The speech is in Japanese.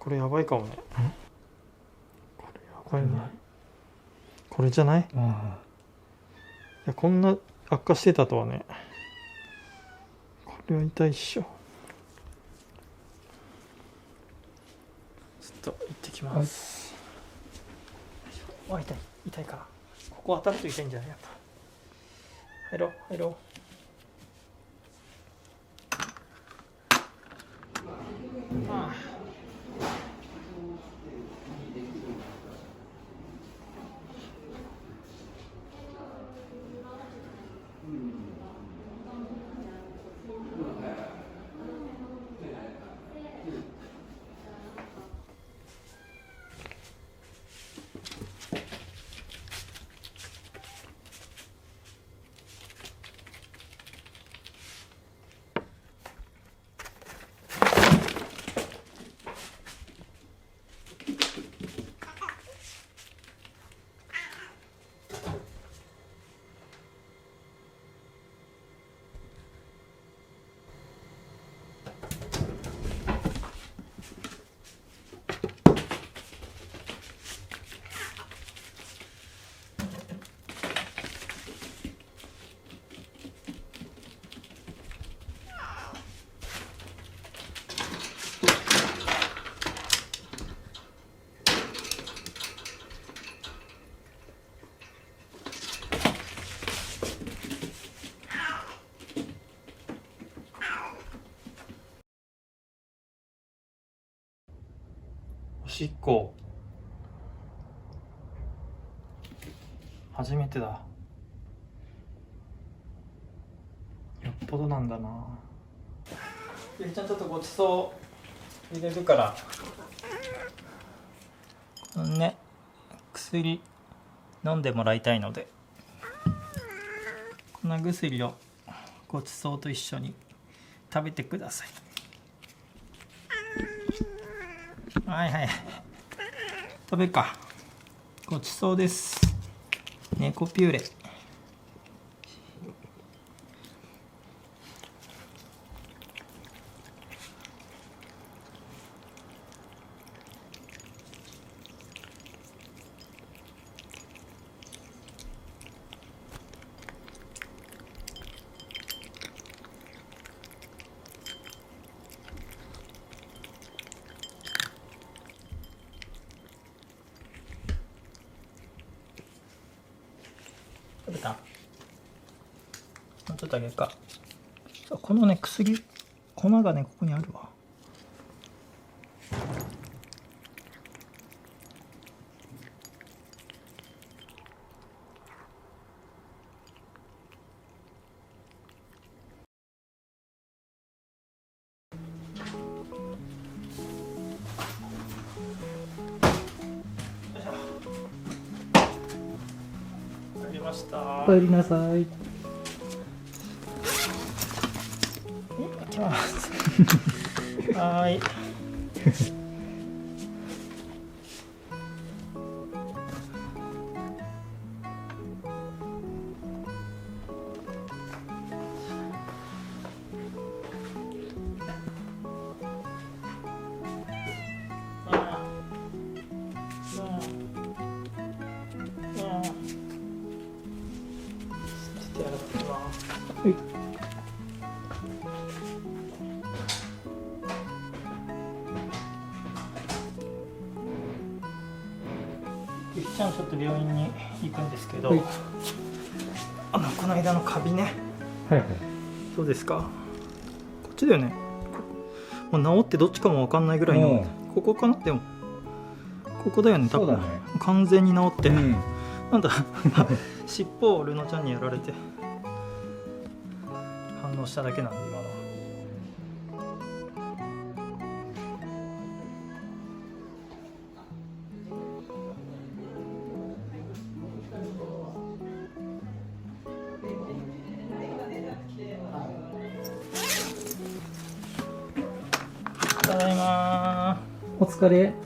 これやばいかもね。これやばいね。これじゃない？いや、こんな悪化してたとはね。これは痛いっしょ。ちょっと行ってきます。あ、痛い。痛いか。ここ当たると痛いんじゃない？やっぱ。入ろう、入ろう。ああ。おしっこ初めてだ。よっぽどなんだな。ゆりちゃん、ちょっとごちそう入れるからね、薬飲んでもらいたいので、粉薬をごちそうと一緒に食べてください。はいはい、食べるか。ごちそうです。猫ピューレ。食べた？もうちょっとあげるか。このね、薬、粉がね、ここにあるわ。帰りました。お帰りなさい。行きます。はい。はい。ゆきちゃん、ちょっと病院に行くんですけど、はい、この間のカビね、はいはい。どうですか？こっちだよね。もう治ってどっちかも分かんないぐらいの、ここかな。でもここだよね、多分。そうだね。完全に治って、うん、なんだ尻尾をルナちゃんにやられて反応しただけなんで、今のは。ただいまー。お疲れ。